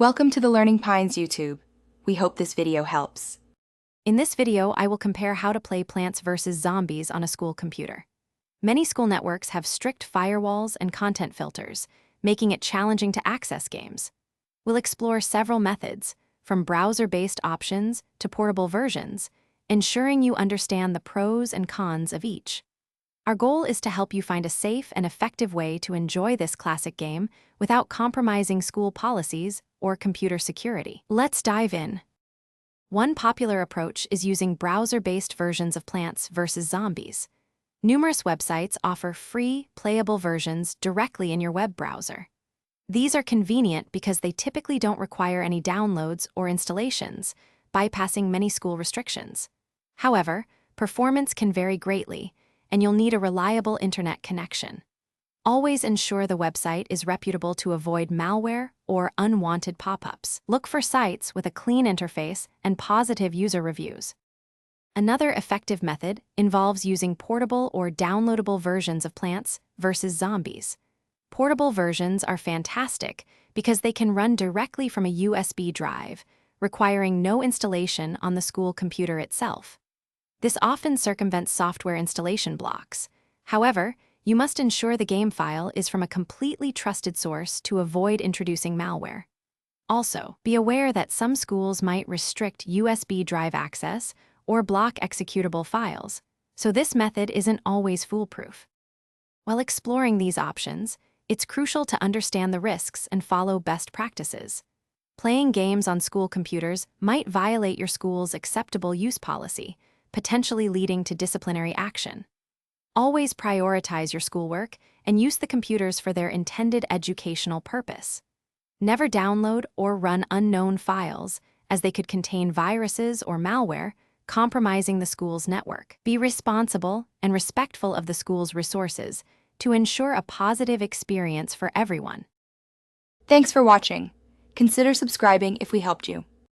Welcome to the Learning Pines YouTube. We hope this video helps. In this video, I will compare how to play Plants vs. Zombies on a school computer. Many school networks have strict firewalls and content filters, making it challenging to access games. We'll explore several methods, from browser-based options to portable versions, ensuring you understand the pros and cons of each. Our goal is to help you find a safe and effective way to enjoy this classic game without compromising school policies or computer security. Let's dive in. One popular approach is using browser-based versions of Plants vs. Zombies. Numerous websites offer free, playable versions directly in your web browser. These are convenient because they typically don't require any downloads or installations, bypassing many school restrictions. However, performance can vary greatly, and you'll need a reliable internet connection. Always ensure the website is reputable to avoid malware or unwanted pop-ups. Look for sites with a clean interface and positive user reviews. Another effective method involves using portable or downloadable versions of Plants vs. Zombies. Portable versions are fantastic because they can run directly from a USB drive, requiring no installation on the school computer itself. This often circumvents software installation blocks. However, you must ensure the game file is from a completely trusted source to avoid introducing malware. Also, be aware that some schools might restrict USB drive access or block executable files, so this method isn't always foolproof. While exploring these options, it's crucial to understand the risks and follow best practices. Playing games on school computers might violate your school's acceptable use policy, potentially leading to disciplinary action. Always prioritize your schoolwork and use the computers for their intended educational purpose. Never download or run unknown files, as they could contain viruses or malware, compromising the school's network. Be responsible and respectful of the school's resources to ensure a positive experience for everyone. Thanks for watching. Consider subscribing if we helped you.